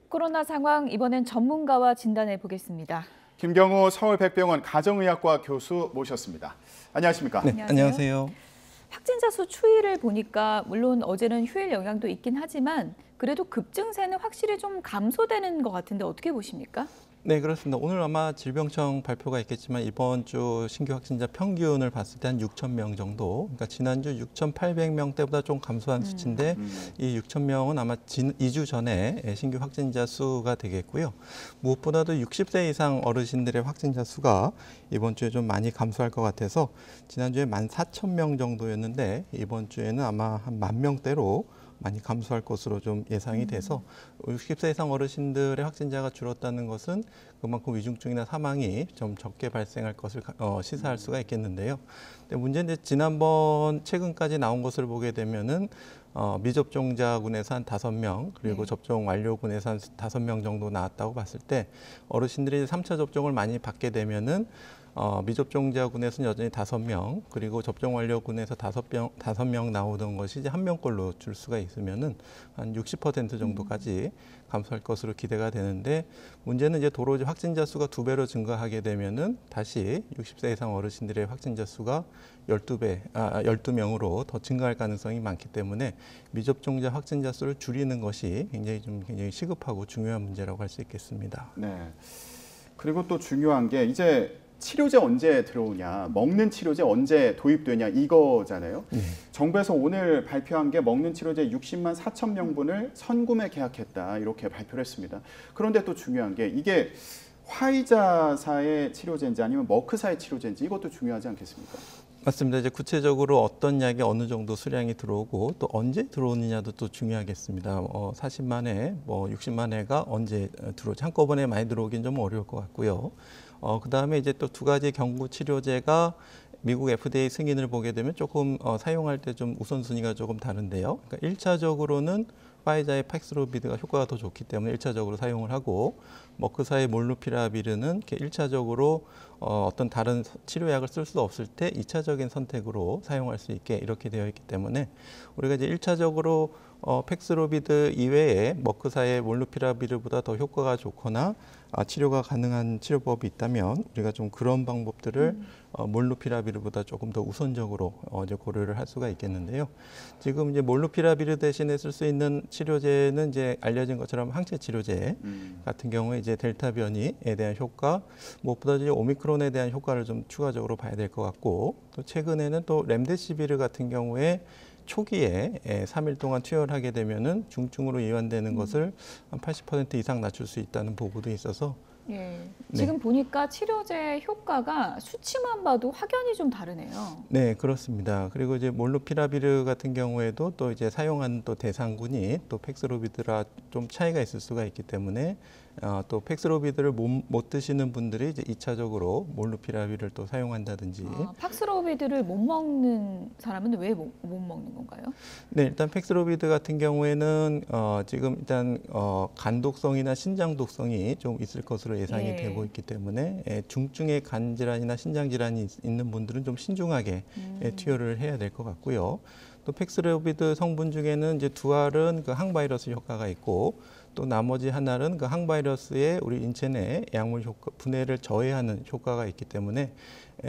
코로나 상황, 이번엔 전문가와 진단해 보겠습니다. 김경우 서울백병원 가정의학과 교수 모셨습니다. 안녕하십니까? 네, 안녕하세요. 확진자 수 추이를 보니까 물론 어제는 휴일 영향도 있긴 하지만 그래도 급증세는 확실히 좀 감소되는 것 같은데 어떻게 보십니까? 네, 그렇습니다. 오늘 아마 질병청 발표가 있겠지만 이번 주 신규 확진자 평균을 봤을 때 한 6천 명 정도, 그러니까 지난주 6,800명대보다 좀 감소한 수치인데 이 6천 명은 아마 2주 전에 신규 확진자 수가 되겠고요. 무엇보다도 60세 이상 어르신들의 확진자 수가 이번 주에 좀 많이 감소할 것 같아서 지난주에 14,000명 정도였는데 이번 주에는 아마 한 10,000명대로 많이 감소할 것으로 좀 예상이 돼서 60세 이상 어르신들의 확진자가 줄었다는 것은 그만큼 위중증이나 사망이 좀 적게 발생할 것을 시사할 수가 있겠는데요. 근데 문제는 지난번 최근까지 나온 것을 보게 되면은 미접종자군에서 한 5명, 그리고 접종 완료군에서 한 5명 정도 나왔다고 봤을 때 어르신들이 3차 접종을 많이 받게 되면은 미접종자군에서는 여전히 5명, 그리고 접종 완료군에서 5명 나오던 것이 이제 1명꼴로 줄 수가 있으면은 한 60% 정도까지 감소할 것으로 기대가 되는데, 문제는 이제 도로 확진자 수가 2배로 증가하게 되면은 다시 60세 이상 어르신들의 확진자 수가 12명으로 더 증가할 가능성이 많기 때문에 미접종자 확진자 수를 줄이는 것이 굉장히 시급하고 중요한 문제라고 할 수 있겠습니다. 네. 그리고 또 중요한 게 이제 치료제 언제 들어오냐, 먹는 치료제 언제 도입되냐 이거잖아요. 정부에서 오늘 발표한 게 먹는 치료제 60만 4천 명분을 선구매 계약했다 이렇게 발표를 했습니다. 그런데 또 중요한 게 이게 화이자사의 치료제인지 아니면 머크사의 치료제인지 이것도 중요하지 않겠습니까? 맞습니다. 이제 구체적으로 어떤 약이 어느 정도 수량이 들어오고 또 언제 들어오느냐도 또 중요하겠습니다. 40만 회, 60만 회가 언제 들어오지, 한꺼번에 많이 들어오긴 좀 어려울 것 같고요. 그다음에 이제 또 2가지 경구 치료제가 미국 FDA 승인을 보게 되면 조금 사용할 때 좀 우선순위가 조금 다른데요. 그러니까 1차적으로는 화이자의 팍스로비드가 효과가 더 좋기 때문에 1차적으로 사용을 하고, 머크사의 몰누피라비르는 1차적으로 어떤 다른 치료약을 쓸 수 없을 때 2차적인 선택으로 사용할 수 있게 이렇게 되어 있기 때문에 우리가 이제 1차적으로 팍스로비드 이외에 머크사의 몰누피라비르보다 더 효과가 좋거나 치료가 가능한 치료법이 있다면 우리가 좀 그런 방법들을 몰누피라비르보다 조금 더 우선적으로 이제 고려를 할 수가 있겠는데요. 지금 이제 몰누피라비르 대신에 쓸 수 있는 치료제는 이제 알려진 것처럼 항체 치료제 같은 경우에 이제 델타 변이에 대한 효과, 무엇보다 이제 오미크론에 대한 효과를 좀 추가적으로 봐야 될 것 같고, 또 최근에는 또 렘데시비르 같은 경우에 초기에 3일 동안 투여하게 되면은 중증으로 이완되는 것을 한 80% 이상 낮출 수 있다는 보고도 있어서 지금 보니까 치료제 효과가 수치만 봐도 확연히 좀 다르네요. 네, 그렇습니다. 그리고 이제 몰누피라비르 같은 경우에도 또 이제 사용한 또 대상군이 또 팩스로비드라 좀 차이가 있을 수가 있기 때문에 또 팩스로비드를 못 드시는 분들이 이제 2차적으로 몰누피라비르를 또 사용한다든지. 팍스로비드를 못 먹는 사람은 왜 못 먹는 건가요? 네, 일단 팩스로비드 같은 경우에는 지금 일단 간독성이나 신장독성이 좀 있을 것으로 예상이 되고 있기 때문에 중증의 간 질환이나 신장 질환이 있는 분들은 좀 신중하게 투여를 해야 될 것 같고요. 또 팩스로비드 성분 중에는 이제 2알은 그 항바이러스 효과가 있고, 또 나머지 하나는 그 항바이러스의 우리 인체 내 약물 효과, 분해를 저해하는 효과가 있기 때문에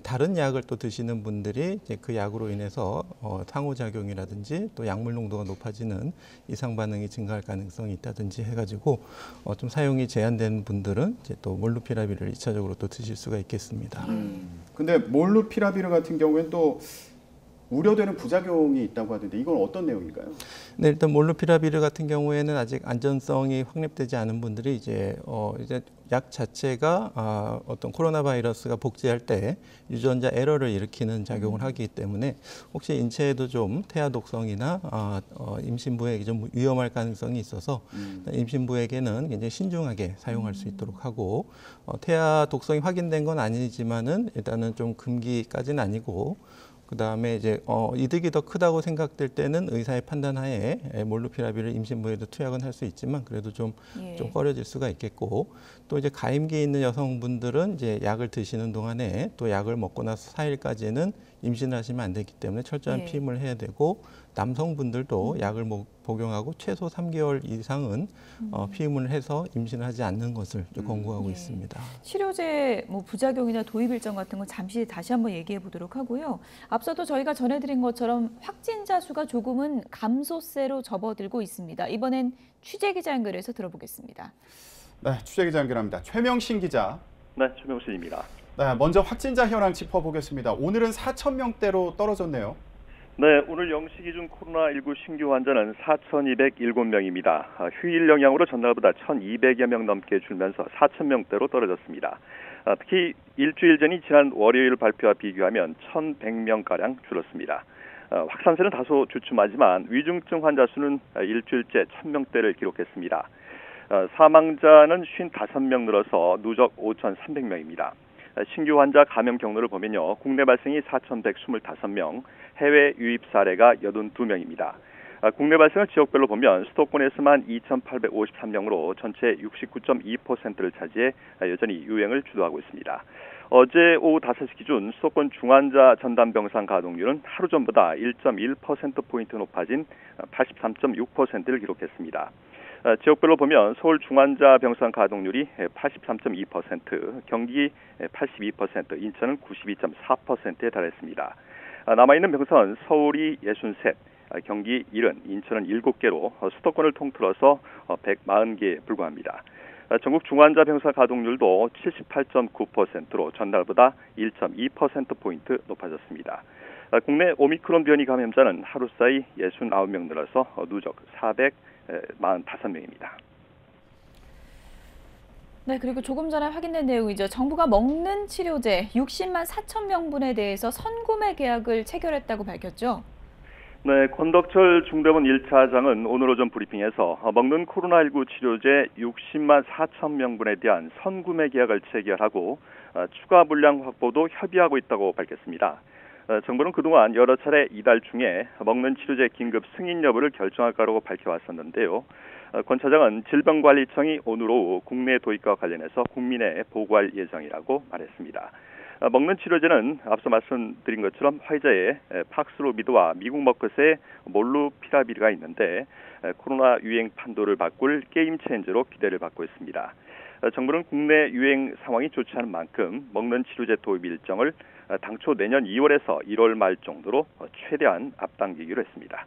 다른 약을 또 드시는 분들이 이제 그 약으로 인해서 상호작용이라든지 또 약물 농도가 높아지는 이상 반응이 증가할 가능성이 있다든지 해가지고 좀 사용이 제한된 분들은 이제 또 몰누피라비르를 2차적으로 또 드실 수가 있겠습니다. 근데 몰누피라비르 같은 경우에는 또 우려되는 부작용이 있다고 하던데 이건 어떤 내용일까요? 네, 일단 몰누피라비르 같은 경우에는 아직 안전성이 확립되지 않은 분들이 이제 약 자체가 어떤 코로나 바이러스가 복제할 때 유전자 에러를 일으키는 작용을 하기 때문에 혹시 인체에도 좀 태아 독성이나 임신부에게 좀 위험할 가능성이 있어서 임신부에게는 굉장히 신중하게 사용할 수 있도록 하고, 태아 독성이 확인된 건 아니지만은 일단은 좀 금기까지는 아니고, 그다음에 이제 이득이 더 크다고 생각될 때는 의사의 판단하에 몰누피라비를 임신부에도 투약은 할 수 있지만 그래도 좀 꺼려질 수가 있겠고, 또 이제 가임기 있는 여성분들은 이제 약을 드시는 동안에 또 약을 먹고 나서 4일까지는 임신하시면 안 되기 때문에 철저한 예. 피임을 해야 되고 남성분들도 약을 복용하고 최소 3개월 이상은 피임을 해서 임신을 하지 않는 것을 권고하고 예. 있습니다. 치료제 뭐 부작용이나 도입 일정 같은 건 잠시 다시 한번 얘기해 보도록 하고요. 앞서도 저희가 전해드린 것처럼 확진자 수가 조금은 감소세로 접어들고 있습니다. 이번엔 취재 기자 연결해서 들어보겠습니다. 네, 취재 기자 연결합니다. 최명신 기자. 네, 최명신입니다. 네, 먼저 확진자 현황 짚어보겠습니다. 오늘은 4,000명대로 떨어졌네요. 네, 오늘 0시 기준 코로나19 신규 환자는 4,207명입니다. 휴일 영향으로 전날보다 1,200여 명 넘게 줄면서 4,000명대로 떨어졌습니다. 특히 일주일 전인 지난 월요일 발표와 비교하면 1,100명가량 줄었습니다. 확산세는 다소 주춤하지만 위중증 환자 수는 일주일째 1,000명대를 기록했습니다. 사망자는 55명 늘어서 누적 5,300명입니다. 신규 환자 감염 경로를 보면요. 국내 발생이 4,125명, 해외 유입 사례가 82명입니다. 국내 발생을 지역별로 보면 수도권에서만 2,853명으로 전체 69.2%를 차지해 여전히 유행을 주도하고 있습니다. 어제 오후 5시 기준 수도권 중환자 전담 병상 가동률은 하루 전보다 1.1%포인트 높아진 83.6%를 기록했습니다. 지역별로 보면 서울 중환자 병상 가동률이 83.2%, 경기 82%, 인천은 92.4%에 달했습니다. 남아있는 병상은 서울이 63, 경기 70, 인천은 7개로 수도권을 통틀어서 140개에 불과합니다. 전국 중환자 병상 가동률도 78.9%로 전날보다 1.2%포인트 높아졌습니다. 국내 오미크론 변이 감염자는 하루 사이 69명 늘어서 누적 445명입니다. 네, 그리고 조금 전에 확인된 내용이죠. 정부가 먹는 치료제 60만 4천 명분에 대해서 선구매 계약을 체결했다고 밝혔죠. 네, 권덕철 중대본 1차장은 오늘 오전 브리핑에서 먹는 코로나19 치료제 60만 4천 명분에 대한 선구매 계약을 체결하고 추가 물량 확보도 협의하고 있다고 밝혔습니다. 정부는 그동안 여러 차례 이달 중에 먹는 치료제 긴급 승인 여부를 결정할 거라고 밝혀왔었는데요. 권 차장은 질병관리청이 오늘 오후 국내 도입과 관련해서 국민에 보고할 예정이라고 말했습니다. 먹는 치료제는 앞서 말씀드린 것처럼 화이자의 팍스로비드와 미국 머크스의 몰루피라비르가 있는데 코로나 유행 판도를 바꿀 게임 체인저로 기대를 받고 있습니다. 정부는 국내 유행 상황이 좋지 않은 만큼 먹는 치료제 도입 일정을 당초 내년 2월에서 1월 말 정도로 최대한 앞당기기로 했습니다.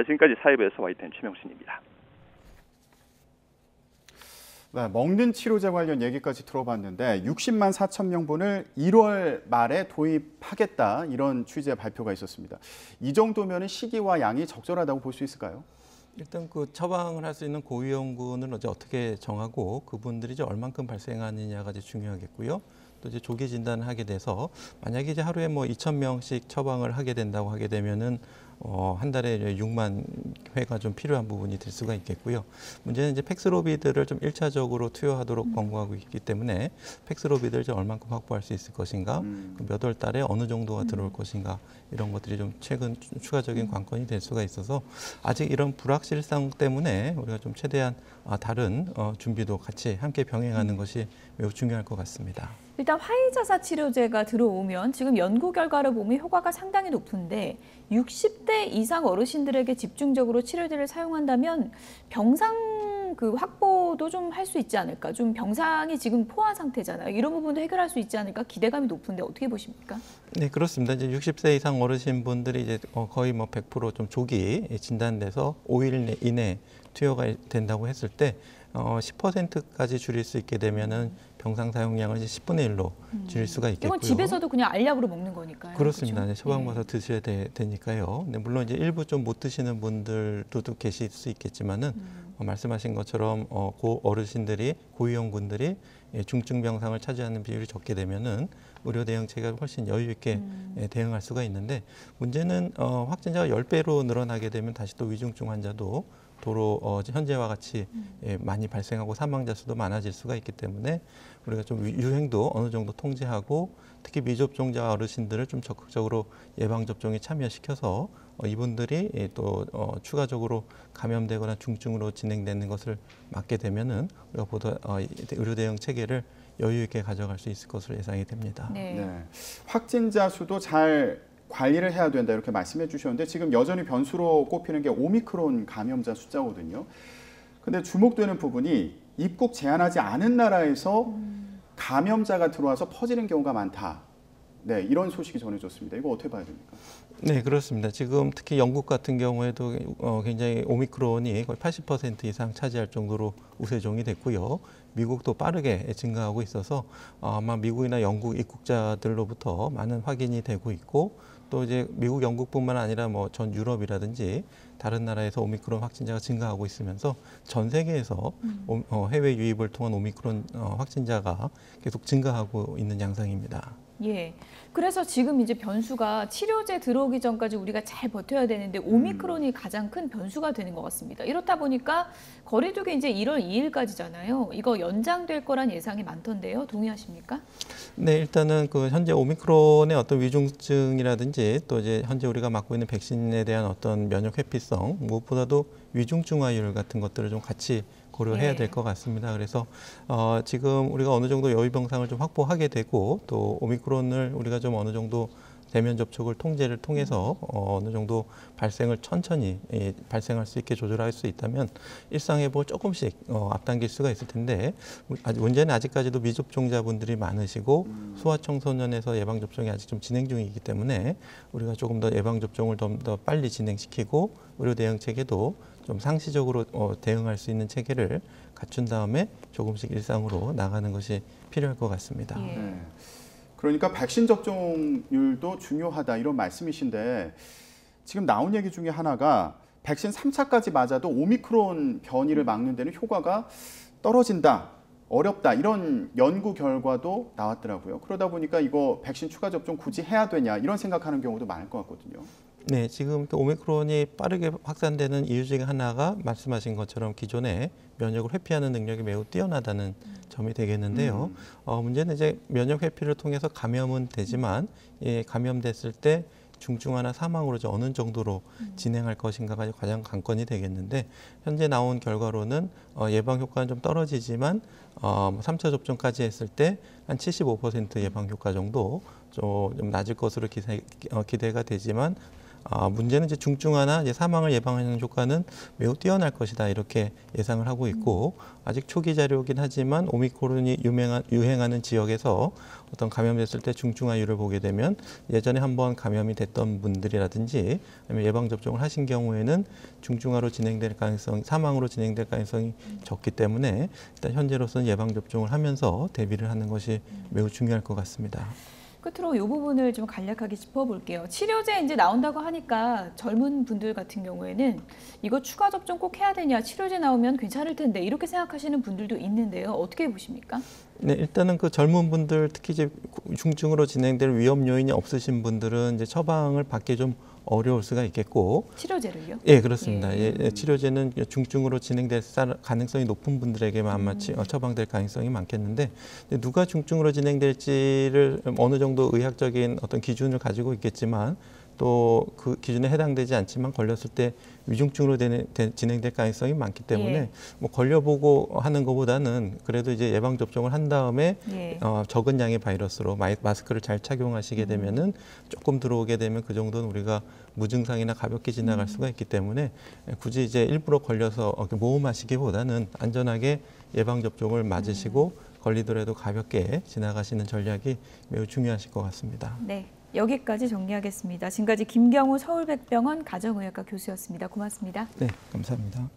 지금까지 사회부에서 YTN 최명신입니다. 네, 먹는 치료제 관련 얘기까지 들어봤는데 60만 4천 명분을 1월 말에 도입하겠다 이런 취지의 발표가 있었습니다. 이 정도면 시기와 양이 적절하다고 볼 수 있을까요? 일단 그 처방을 할 수 있는 고위험군을 어떻게 정하고 그분들이 이제 얼만큼 발생하느냐가 이제 중요하겠고요. 또 이제 조기 진단을 하게 돼서 만약에 이제 하루에 뭐 2,000명씩 처방을 하게 된다고 하게 되면은 한 달에 6만 회가 좀 필요한 부분이 될 수가 있겠고요. 문제는 이제 팩스로비드를 좀 1차적으로 투여하도록 권고하고 있기 때문에 팩스로비드를 이제 얼만큼 확보할 수 있을 것인가, 몇 월 달에 어느 정도가 들어올 것인가 이런 것들이 좀 최근 추가적인 관건이 될 수가 있어서 아직 이런 불확실성 때문에 우리가 좀 최대한 다른 준비도 같이 함께 병행하는 것이 매우 중요할 것 같습니다. 일단 화이자사 치료제가 들어오면 지금 연구 결과를 보면 효과가 상당히 높은데 60대 이상 어르신들에게 집중적으로 치료제를 사용한다면 병상 그 확보도 좀 할 수 있지 않을까? 좀 병상이 지금 포화 상태잖아요. 이런 부분도 해결할 수 있지 않을까? 기대감이 높은데 어떻게 보십니까? 네, 그렇습니다. 이제 60세 이상 어르신분들이 이제 거의 뭐 100% 좀 조기 진단돼서 5일 이내 투여가 된다고 했을 때 10%까지 줄일 수 있게 되면은 병상 사용량을 이제 10분의 1로 줄일 수가 있겠고요. 이건 집에서도 그냥 알약으로 먹는 거니까요. 그렇습니다. 그렇죠? 처방 봐서 드셔야 되니까요. 근데 물론 이제 일부 좀 못 드시는 분들도 계실 수 있겠지만은 말씀하신 것처럼 고 어르신들이 고위험군들이 중증 병상을 차지하는 비율이 적게 되면은 의료 대응 체계가 훨씬 여유 있게 대응할 수가 있는데 문제는 확진자가 10배로 늘어나게 되면 다시 또 위중증 환자도 도로 현재와 같이 많이 발생하고 사망자 수도 많아질 수가 있기 때문에 우리가 좀 유행도 어느 정도 통제하고 특히 미접종자 어르신들을 좀 적극적으로 예방접종에 참여시켜서 이분들이 또 추가적으로 감염되거나 중증으로 진행되는 것을 막게 되면은 우리가 보다 의료 대응 체계를 여유 있게 가져갈 수 있을 것으로 예상이 됩니다. 네. 네. 확진자 수도 잘 관리를 해야 된다 이렇게 말씀해 주셨는데 지금 여전히 변수로 꼽히는 게 오미크론 감염자 숫자거든요. 근데 주목되는 부분이 입국 제한하지 않은 나라에서 감염자가 들어와서 퍼지는 경우가 많다. 네, 이런 소식이 전해졌습니다. 이거 어떻게 봐야 됩니까? 네, 그렇습니다. 지금 특히 영국 같은 경우에도 굉장히 오미크론이 거의 80% 이상 차지할 정도로 우세종이 됐고요. 미국도 빠르게 증가하고 있어서 아마 미국이나 영국 입국자들로부터 많은 확인이 되고 있고 또 이제 미국, 영국뿐만 아니라 뭐 전 유럽이라든지 다른 나라에서 오미크론 확진자가 증가하고 있으면서 전 세계에서 해외 유입을 통한 오미크론 확진자가 계속 증가하고 있는 양상입니다. 예. 그래서 지금 이제 변수가 치료제 들어오기 전까지 우리가 잘 버텨야 되는데 오미크론이 가장 큰 변수가 되는 것 같습니다. 이렇다 보니까 거리두기 이제 1월 2일까지잖아요. 이거 연장될 거란 예상이 많던데요. 동의하십니까? 네, 일단은 그 현재 오미크론의 어떤 위중증이라든지 또 이제 현재 우리가 맞고 있는 백신에 대한 어떤 면역 회피성 무엇보다도 위중증화율 같은 것들을 좀 같이 고려해야 될 것 같습니다. 그래서 지금 우리가 어느 정도 여유병상을 좀 확보하게 되고 또 오미크론을 우리가 좀 어느 정도 대면 접촉을 통제를 통해서 어느 정도 발생을 천천히 발생할 수 있게 조절할 수 있다면 일상회복을 조금씩 앞당길 수가 있을 텐데 문제는 아직까지도 미접종자분들이 많으시고 소아청소년에서 예방접종이 아직 좀 진행 중이기 때문에 우리가 조금 더 예방접종을 좀 더 빨리 진행시키고 의료 대응 체계도 좀 상시적으로 대응할 수 있는 체계를 갖춘 다음에 조금씩 일상으로 나가는 것이 필요할 것 같습니다. 예. 네. 그러니까 백신 접종률도 중요하다 이런 말씀이신데 지금 나온 얘기 중에 하나가 백신 3차까지 맞아도 오미크론 변이를 막는 데는 효과가 떨어진다, 어렵다 이런 연구 결과도 나왔더라고요. 그러다 보니까 이거 백신 추가 접종 굳이 해야 되냐 이런 생각하는 경우도 많을 것 같거든요. 네, 지금 오미크론이 빠르게 확산되는 이유 중에 하나가 말씀하신 것처럼 기존에 면역을 회피하는 능력이 매우 뛰어나다는 점이 되겠는데요. 문제는 이제 면역 회피를 통해서 감염은 되지만 감염됐을 때 중증화나 사망으로 어느 정도로 진행할 것인가가 가장 관건이 되겠는데 현재 나온 결과로는 예방 효과는 좀 떨어지지만 3차 접종까지 했을 때 한 75% 예방 효과 정도 좀 낮을 것으로 기대가 되지만 문제는 이제 중증화나 이제 사망을 예방하는 효과는 매우 뛰어날 것이다 이렇게 예상을 하고 있고 아직 초기 자료이긴 하지만 오미크론이 유행하는 지역에서 어떤 감염됐을 때 중증화율을 보게 되면 예전에 한번 감염이 됐던 분들이라든지 아니면 예방 접종을 하신 경우에는 중증화로 진행될 가능성, 사망으로 진행될 가능성이 적기 때문에 일단 현재로서는 예방 접종을 하면서 대비를 하는 것이 매우 중요할 것 같습니다. 끝으로 이 부분을 좀 간략하게 짚어볼게요. 치료제 이제 나온다고 하니까 젊은 분들 같은 경우에는 이거 추가 접종 꼭 해야 되냐, 치료제 나오면 괜찮을 텐데 이렇게 생각하시는 분들도 있는데요. 어떻게 보십니까? 네, 일단은 그 젊은 분들 특히 이제 중증으로 진행될 위험 요인이 없으신 분들은 이제 처방을 받기 좀 어려울 수가 있겠고 치료제를요? 예, 그렇습니다. 치료제는 중증으로 진행될 가능성이 높은 분들에게만 아마 처방될 가능성이 많겠는데 누가 중증으로 진행될지를 어느 정도 의학적인 어떤 기준을 가지고 있겠지만 또 그 기준에 해당되지 않지만 걸렸을 때 위중증으로 진행될 가능성이 많기 때문에 뭐 걸려보고 하는 것보다는 그래도 이제 예방 접종을 한 다음에 적은 양의 바이러스로 마스크를 잘 착용하시게 되면은 조금 들어오게 되면 그 정도는 우리가 무증상이나 가볍게 지나갈 수가 있기 때문에 굳이 이제 일부러 걸려서 모험하시기보다는 안전하게 예방 접종을 맞으시고 걸리더라도 가볍게 지나가시는 전략이 매우 중요하실 것 같습니다. 네. 여기까지 정리하겠습니다. 지금까지 김경우 서울백병원 가정의학과 교수였습니다. 고맙습니다. 네, 감사합니다.